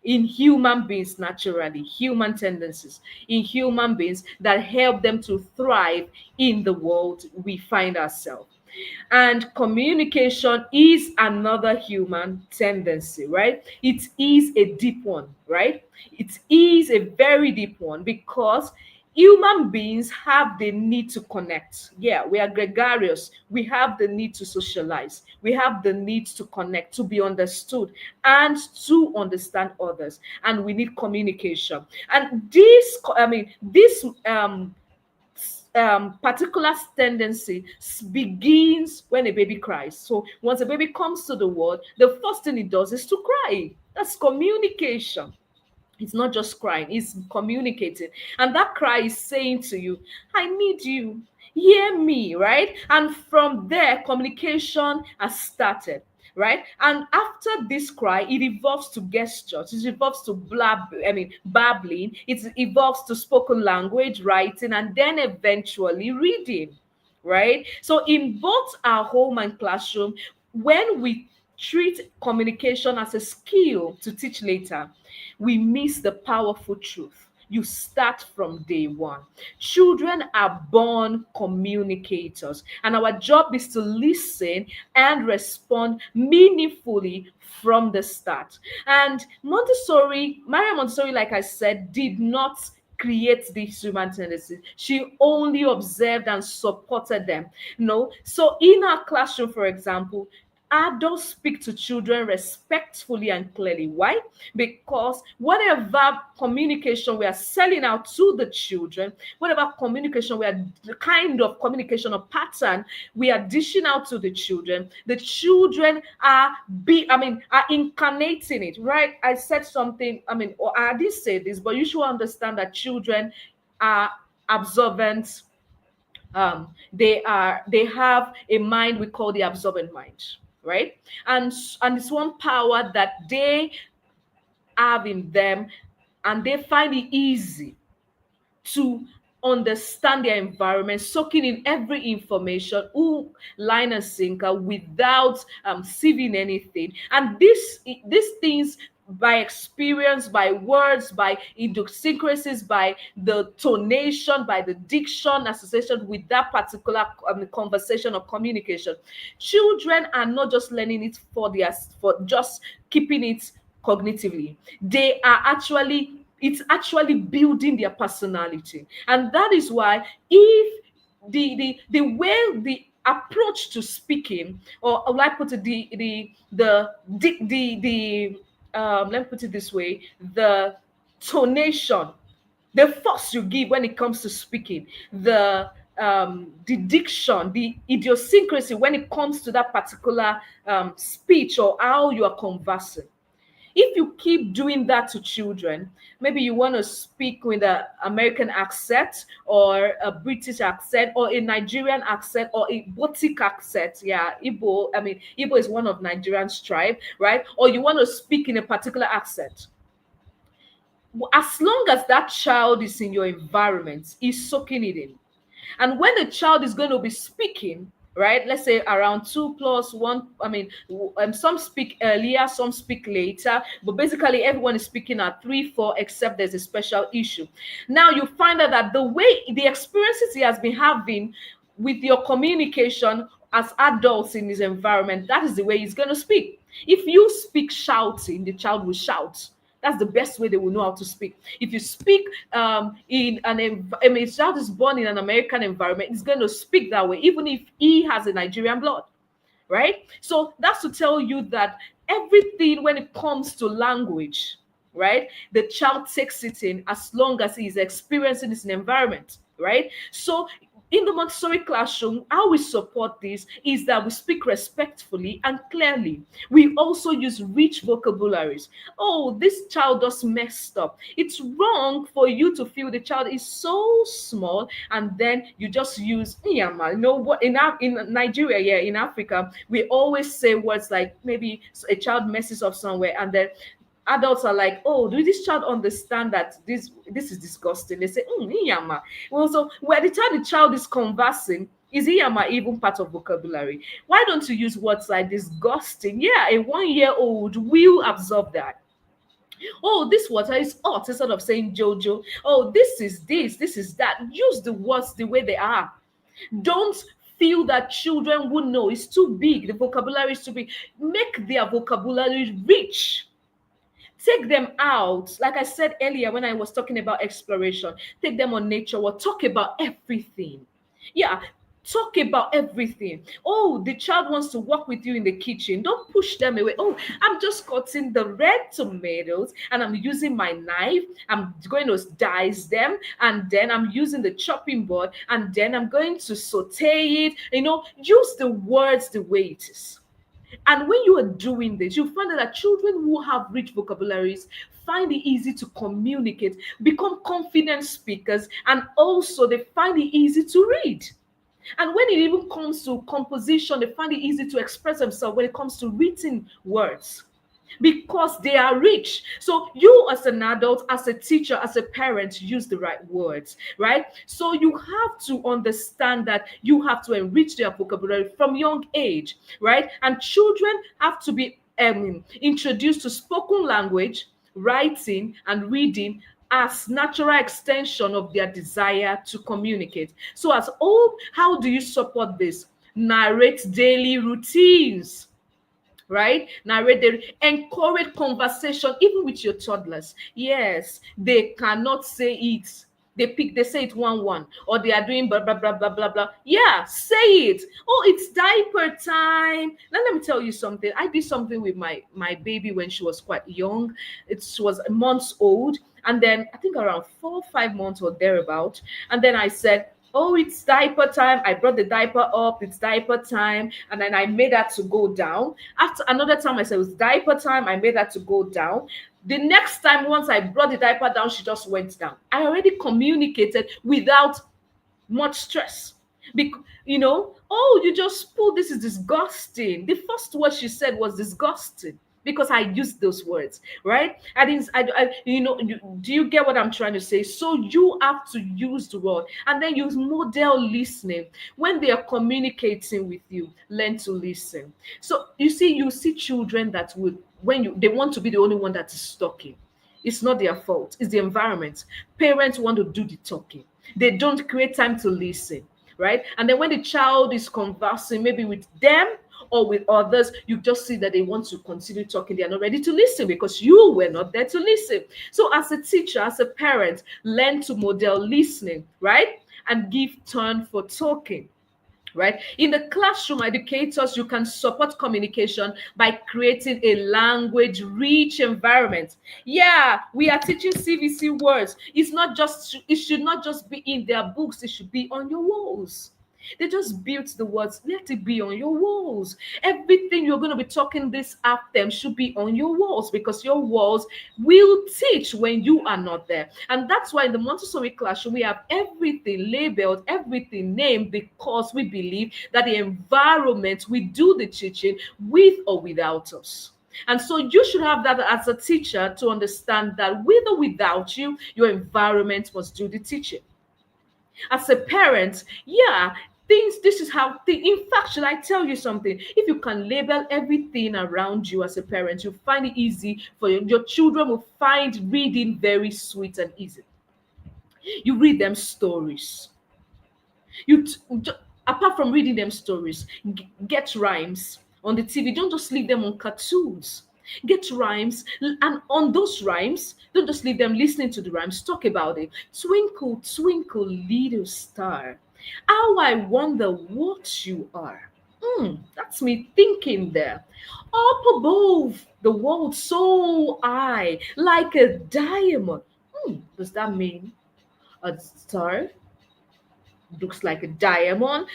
in human beings, naturally human tendencies in human beings that help them to thrive in the world we find ourselves. And communication is another human tendency, right? It is a deep one, right? It is a very deep one because human beings have the need to connect. Yeah, we are gregarious. We have the need to socialize. We have the need to connect, to be understood, and to understand others. And we need communication. And this particular tendency begins when a baby cries. So once a baby comes to the world, the first thing it does is to cry. That's communication. It's not just crying, it's communicating. And that cry is saying to you, I need you. Hear me, right? And from there, communication has started, right? And after this cry, it evolves to gestures, it evolves to babbling, it evolves to spoken language, writing, and then eventually reading, right? So in both our home and classroom, when we treat communication as a skill to teach later, we miss the powerful truth. You start from day one. Children are born communicators, and our job is to listen and respond meaningfully from the start. And Maria Montessori, like I said, did not create these human tendencies. She only observed and supported them. So in our classroom, for example, adults speak to children respectfully and clearly. Why? Because whatever communication we are selling out to the children, whatever communication we are, the kind of communication or pattern we are dishing out to the children are are incarnating it, right? I said something, or I did say this, but you should understand that children are observant. They have a mind we call the absorbent mind, right? And it's one power that they have in them, and they find it easy to understand their environment, soaking in every information, hook, line, and sinker without sieving anything. And these things, by experience, by words, by idiosyncrasies, by the tonation, by the diction associated with that particular conversation or communication, children are not just learning it for just keeping it cognitively. They are actually It's actually building their personality. And that is why, if the way, the approach to speaking, or like put it, let me put it this way, the tonation, the force you give when it comes to speaking, the diction, the idiosyncrasy when it comes to that particular speech or how you are conversing. If you keep doing that to children, maybe you want to speak with an American accent, or a British accent, or a Nigerian accent, or a Botik accent. Yeah, Igbo. Igbo is one of Nigerian's tribe, right? Or you want to speak in a particular accent. As long as that child is in your environment, is soaking it in. And when the child is going to be speaking, right, let's say around 2 plus 1, some speak earlier, some speak later, but basically everyone is speaking at 3 4, except there's a special issue. Now you find out that the experiences he has been having with your communication as adults in his environment, that is the way he's going to speak. If you speak shouting, the child will shout. That's the best way they will know how to speak. If you speak a child is born in an American environment, he's going to speak that way, even if he has a Nigerian blood, right? So that's to tell you that everything, when it comes to language, right, the child takes it in as long as he is experiencing this environment, right? So in the Montessori classroom, how we support this is that we speak respectfully and clearly. We also use rich vocabularies. Oh, this child just messed up. It's wrong for you to feel the child is so small, and then you just use "Iyama." You know what? In Nigeria, yeah, in Africa, we always say words like, maybe a child messes up somewhere, and then adults are like, oh, do this child understand that this is disgusting? They say, Iyama. Well, so where the child is conversing, is Iyama even part of vocabulary? Why don't you use words like disgusting? Yeah, a 1-year-old will absorb that. Oh, this water is hot, instead of saying Jojo. Oh, this is that. Use the words the way they are. Don't feel that children would know. It's too big. The vocabulary is too big. Make their vocabulary rich. Take them out. Like I said earlier when I was talking about exploration, take them on nature walk. Talk about everything. Yeah, talk about everything. Oh, the child wants to walk with you in the kitchen. Don't push them away. Oh, I'm just cutting the red tomatoes and I'm using my knife. I'm going to dice them, and then I'm using the chopping board, and then I'm going to saute it. Use the words the way it is. And when you are doing this, you find that children who have rich vocabularies find it easy to communicate, become confident speakers, and also they find it easy to read. And when it even comes to composition, they find it easy to express themselves when it comes to written words. because they are rich. So you as an adult, as a teacher, as a parent, use the right words, right? So you have to understand that you have to enrich their vocabulary from young age, right? And children have to be introduced to spoken language, writing, and reading as natural extension of their desire to communicate. So as home, how do you support this? Narrate daily routines, right? Narrate the encourage conversation even with your toddlers. Yes, they cannot say it. They say it one or they are doing blah blah blah blah blah blah. Yeah, say it. Oh, it's diaper time. Now let me tell you something. I did something with my baby when she was quite young. It was months old, and then I think around 4 or 5 months or thereabout. And then I said, oh, it's diaper time. I brought the diaper up. It's diaper time. And then I made her to go down. After another time, I said, it was diaper time. I made her to go down. The next time, once I brought the diaper down, she just went down. I already communicated without much stress. Oh, you just pulled, this is disgusting. The first word she said was disgusting because I used those words, right? I didn't, do you get what I'm trying to say? So you have to use the word and then use model listening. When they are communicating with you, learn to listen. So you see children that would, they want to be the only one that is talking. It's not their fault, it's the environment. Parents want to do the talking. They don't create time to listen, right? And then when the child is conversing, maybe with them or with others, you just see that they want to continue talking. They are not ready to listen because you were not there to listen. So as a teacher, as a parent, learn to model listening, right? And give turn for talking. Right? In the classroom, educators, you can support communication by creating a language rich environment. Yeah, we are teaching CVC words. It should not just be in their books, it should be on your walls. They just built the words, let it be on your walls. Everything you're going to be talking this after should be on your walls because your walls will teach when you are not there. And that's why in the Montessori classroom, we have everything labeled, everything named because we believe that the environment we do the teaching with or without us. And so you should have that as a teacher to understand that with or without you, your environment must do the teaching. As a parent, yeah, this is how in fact, should I tell you something? If you can label everything around you as a parent, you find it easy for your children will find reading very sweet and easy. You read them stories. You t- ju- Apart from reading them stories, get rhymes on the TV. Don't just leave them on cartoons. Get rhymes, and on those rhymes, don't just leave them listening to the rhymes. Talk about it. Twinkle, twinkle, little star, how I wonder what you are. That's me thinking there. Up above the world, so high, like a diamond. Does that mean a star looks like a diamond?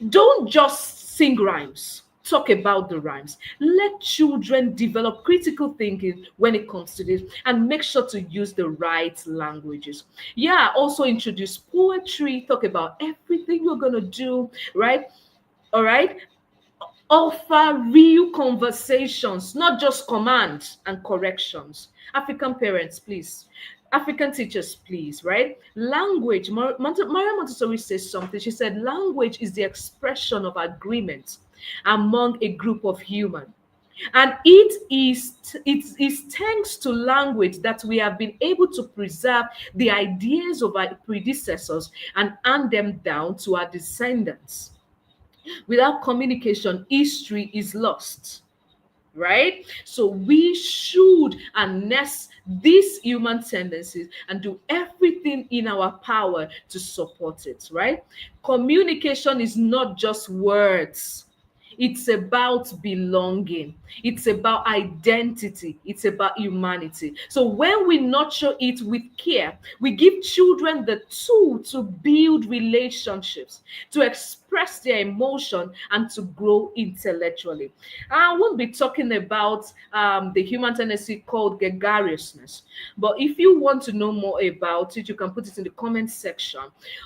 Don't just sing rhymes. Talk about the rhymes. Let children develop critical thinking when it comes to this and make sure to use the right languages. Yeah, also introduce poetry. Talk about everything you're going to do, right? All right. Offer real conversations, not just commands and corrections. African parents, please. African teachers, please, right? Language. Maria Montessori says something. She said, language is the expression of agreement among a group of humans. And it is thanks to language that we have been able to preserve the ideas of our predecessors and hand them down to our descendants. Without communication, history is lost, right? So we should harness these human tendencies and do everything in our power to support it, right? Communication is not just words. It's about belonging. It's about identity. It's about humanity. So when we nurture it with care, we give children the tool to build relationships, to express their emotion, and to grow intellectually. I won't be talking about the human tendency called gregariousness, but if you want to know more about it, you can put it in the comment section.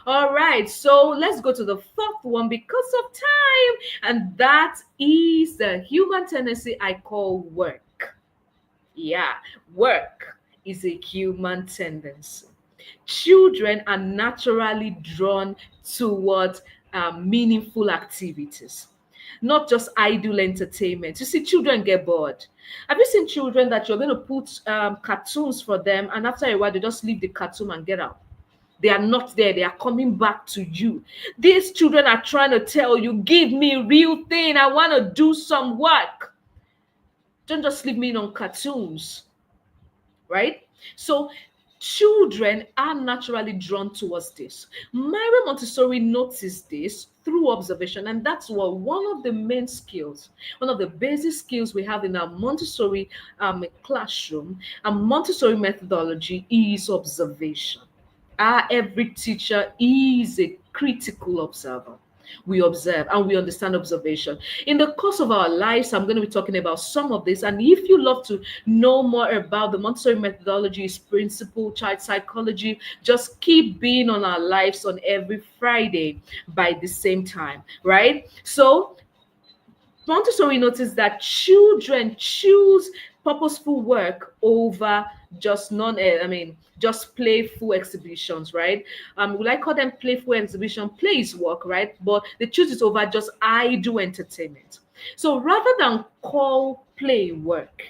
All right, so let's go to the fourth one because of time, and that is the human tendency I call work. Yeah, work is a human tendency. Children are naturally drawn towards meaningful activities, not just idle entertainment. You see, children get bored. Have you seen children that you're going to put cartoons for them, and after a while, they just leave the cartoon and get out? They are not there. They are coming back to you. These children are trying to tell you, give me real thing. I want to do some work. Don't just leave me on cartoons, right? So children are naturally drawn towards this. Myra Montessori noticed this through observation, and that's what one of the main skills, one of the basic skills we have in our Montessori classroom and Montessori methodology is observation. Every teacher is a critical observer. We observe and we understand observation. In the course of our lives, I'm going to be talking about some of this. And if you love to know more about the Montessori methodology, its principle, child psychology, just keep being on our lives on every Friday by the same time, right? So Montessori noticed that children choose purposeful work over just just playful exhibitions, right? Will I call them playful exhibition? Play is work, right? But they choose it over just idle entertainment. So rather than call play work,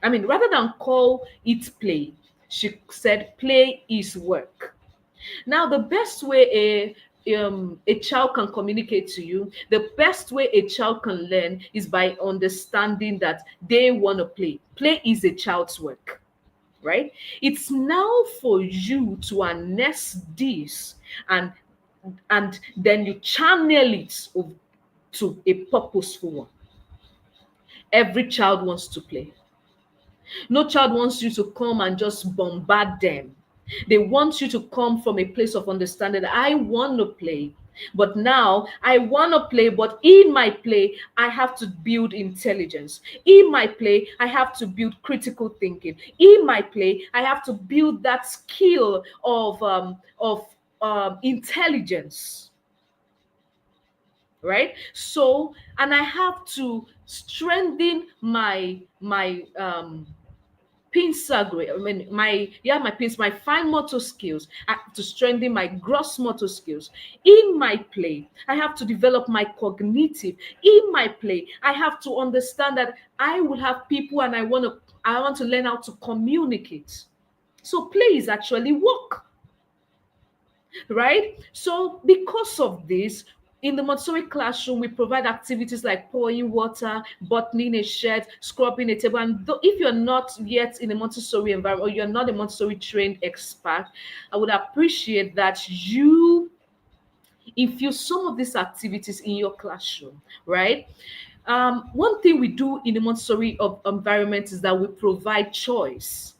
rather than call it play, she said play is work. Now, the best way a child can communicate to you, the best way a child can learn is by understanding that they want to play. Play is a child's work, right? It's now for you to harness this and then you channel it to a purposeful one. Every child wants to play. No child wants you to come and just bombard them. They want you to come from a place of understanding. I want to play, but now I want to play, but in my play, I have to build intelligence. In my play, I have to build critical thinking. In my play, I have to build that skill of intelligence, right? So, and I have to strengthen my pincer grade. My fine motor skills. I have to strengthen my gross motor skills. In my play, I have to develop my cognitive. In my play, I have to understand that I will have people and I want to learn how to communicate. So play is actually work, right? So because of this, in the Montessori classroom, we provide activities like pouring water, buttoning a shirt, scrubbing a table. And if you're not yet in a Montessori environment or you're not a Montessori trained expert, I would appreciate that you infuse some of these activities in your classroom, right? One thing we do in the Montessori environment is that we provide choice.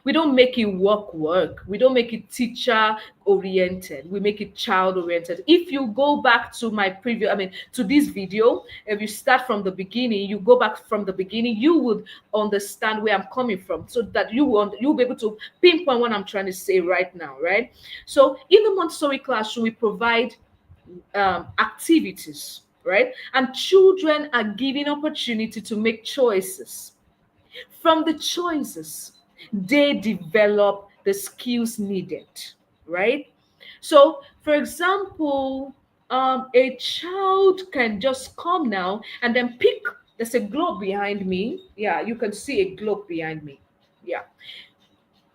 We don't make it work. We don't make it teacher oriented. We make it child oriented. If you go back to my previous, to this video, if you start from the beginning, you go back from the beginning, you would understand where I'm coming from, so that you'll be able to pinpoint what I'm trying to say right now, right? So in the Montessori classroom, we provide activities, right? And children are given opportunity to make choices. From the choices, they develop the skills needed, right? So, for example, a child can just come now and then pick. There's a globe behind me. Yeah, you can see a globe behind me. Yeah,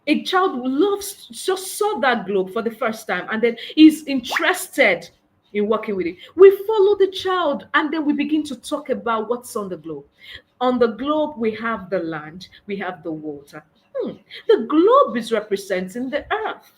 a child loves just saw that globe for the first time and then is interested in working with it. We follow the child and then we begin to talk about what's on the globe. On the globe, we have the land, we have the water. The globe is representing the earth.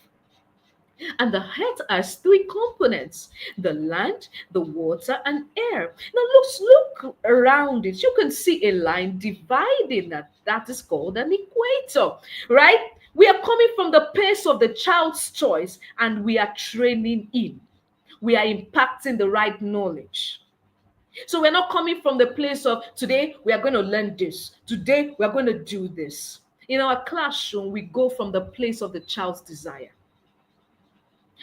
And the earth has three components: the land, the water, and air. Now look around it. You can see a line dividing that. That is called an equator, right? We are coming from the place of the child's choice and we are training in. We are impacting the right knowledge. So we're not coming from the place of today we are going to learn this. Today we are going to do this. In our classroom, we go from the place of the child's desire.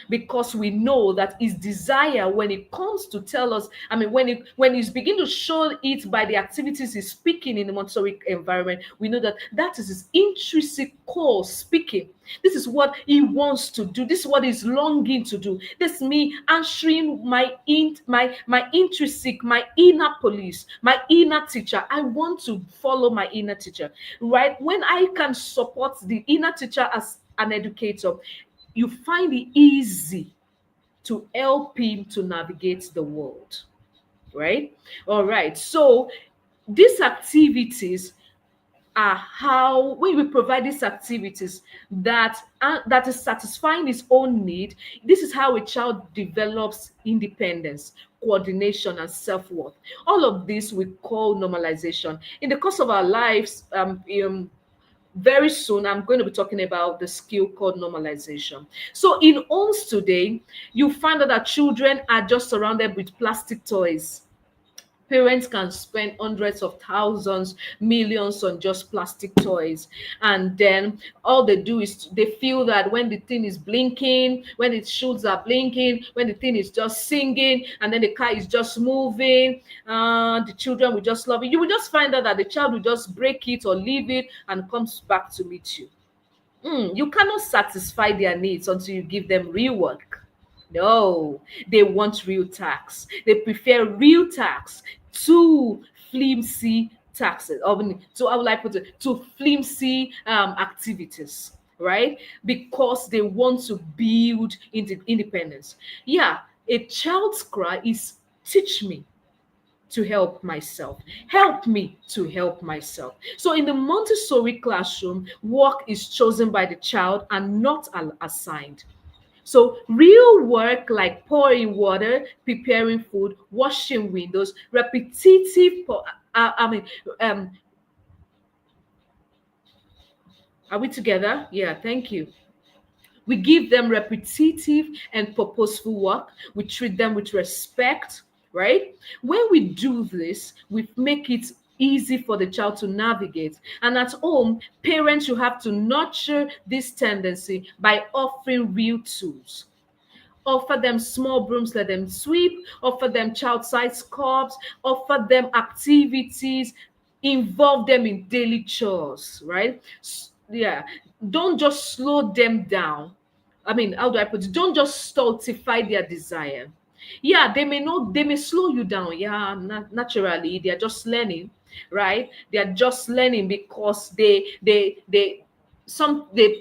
because we know that his desire, when it comes to tell us, I mean, when he's begin to show it by the activities he's speaking in the Montessori environment, we know that that is his intrinsic core speaking. This is what he wants to do. This is what he's longing to do. This is me answering my intrinsic, my inner police, my inner teacher. I want to follow my inner teacher, right? When I can support the inner teacher as an educator, you find it easy to help him to navigate the world, right? All right. So these activities are how, when we provide these activities that is satisfying his own need, this is how a child develops independence, coordination, and self-worth. All of this we call normalization. In the course of our lives, very soon I'm going to be talking about the skill called normalization. So in homes today, you find out that children are just surrounded with plastic toys. Parents can spend hundreds of thousands, millions on just plastic toys. And then all they do is they feel that when the thing is blinking, when its shields are blinking, when the thing is just singing, and then the car is just moving, the children will just love it. You will just find out that the child will just break it or leave it and comes back to meet you. You cannot satisfy their needs until you give them real work. No, they want real tax. They prefer real tax to flimsy taxes, or to, how will I put it, to flimsy activities, right? Because they want to build independence. Yeah, a child's cry is teach me to help myself. Help me to help myself. So in the Montessori classroom, work is chosen by the child and not assigned. So real work like pouring water, preparing food, washing windows, repetitive. I mean, are we together? Yeah, thank you. We give them repetitive and purposeful work. We treat them with respect, right? When we do this, we make it easy for the child to navigate. And at home, parents should have to nurture this tendency by offering real tools. Offer them small brooms, let them sweep, offer them child-sized cups, offer them activities, involve them in daily chores, right? Yeah, don't just slow them down. I mean, how do I put it? Don't just stultify their desire. Yeah, they may slow you down. Yeah, naturally, they're just learning, right? They're just learning because they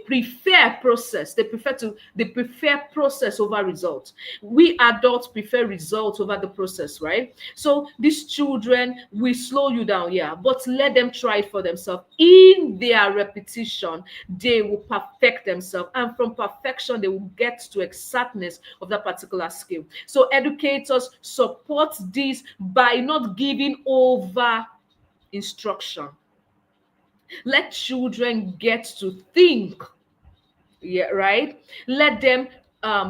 prefer process. They prefer process over result. We adults prefer results over the process, right? So these children will slow you down, yeah, but let them try it for themselves. In their repetition, they will perfect themselves, and from perfection they will get to exactness of that particular skill. So educators support this by not giving over instruction. Let children get to think. Yeah, right. Let them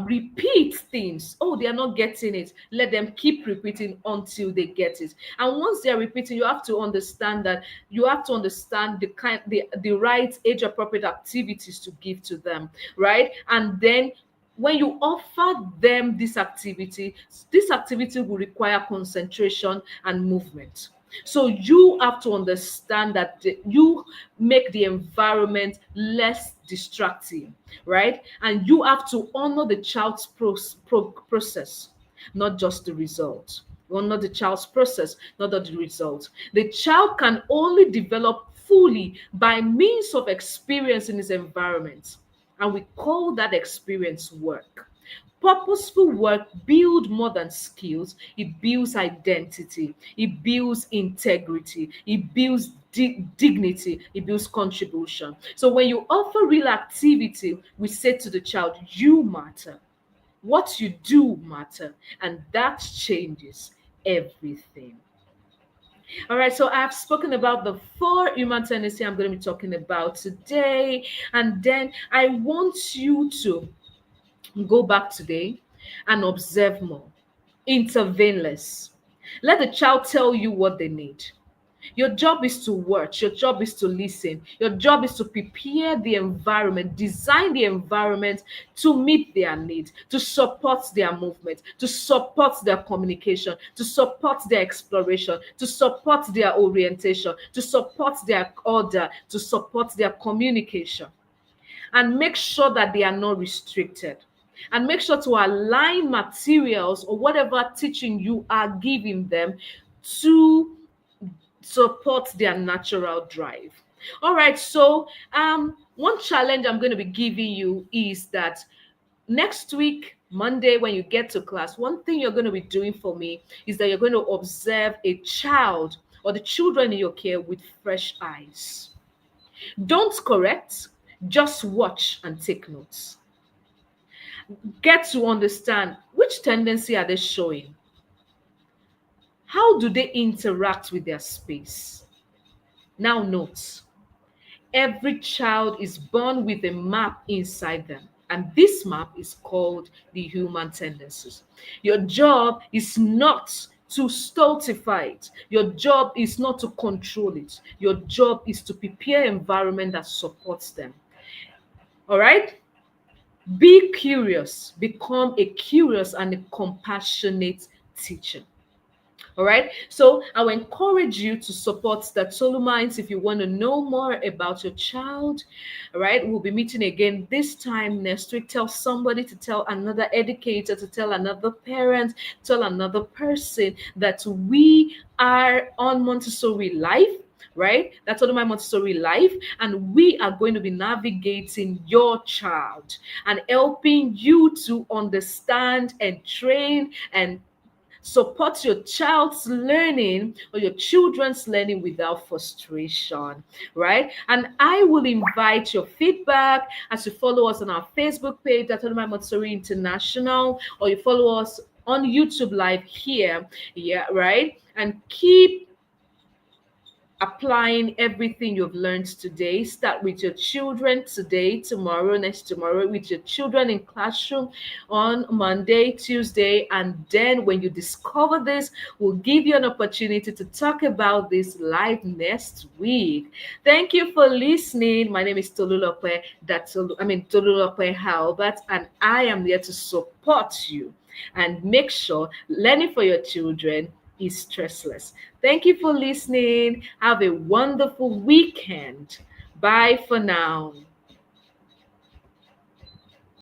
repeat things. Oh, they are not getting it. Let them keep repeating until they get it. And once they are repeating, you have to understand that you have to understand the right age appropriate activities to give to them, right? And then when you offer them this activity will require concentration and movement. So you have to understand that you make the environment less distracting, right? And you have to honor the child's process, not just the result. Honor the child's process, not the result. The child can only develop fully by means of experience in his environment, and we call that experience work. Purposeful work builds more than skills. It builds identity. It builds integrity. It builds dignity. It builds contribution. So when you offer real activity, we say to the child, you matter. What you do matter. And that changes everything. All right, so I've spoken about the four human tendencies I'm going to be talking about today. And then I want you to go back today and observe more. Intervene less. Let the child tell you what they need. Your job is to watch, your job is to listen, your job is to prepare the environment, design the environment to meet their needs, to support their movement, to support their communication, to support their exploration, to support their orientation, to support their order, to support their communication. And make sure that they are not restricted. And make sure to align materials or whatever teaching you are giving them to support their natural drive. All right, so one challenge I'm going to be giving you is that next week, Monday, when you get to class, one thing you're going to be doing for me is that you're going to observe a child or the children in your care with fresh eyes. Don't correct, just watch and take notes. Get to understand which tendency are they showing? How do they interact with their space? Now, note, every child is born with a map inside them, and this map is called the human tendencies. Your job is not to stultify it. Your job is not to control it. Your job is to prepare an environment that supports them. All right? Be curious. Become a curious and a compassionate teacher. All right. So I will encourage you to support the Tolu Minds if you want to know more about your child. All right. We'll be meeting again this time next week. Tell somebody to tell another educator, to tell another parent, tell another person that we are on Montessori Life. Right? That's all my Montessori life. And we are going to be navigating your child and helping you to understand and train and support your child's learning or your children's learning without frustration, right? And I will invite your feedback as you follow us on our Facebook page, that's my Montessori International, or you follow us on YouTube Live here, yeah, right? And keep applying everything you've learned today. Start with your children today, tomorrow, next tomorrow, with your children in classroom on Monday, Tuesday, and then when you discover this, we'll give you an opportunity to talk about this live next week. Thank you for listening. My name is Tolulope. Tolulope Halbert, and I am here to support you and make sure learning for your children is stressless. Thank you for listening. Have a wonderful weekend. Bye for now.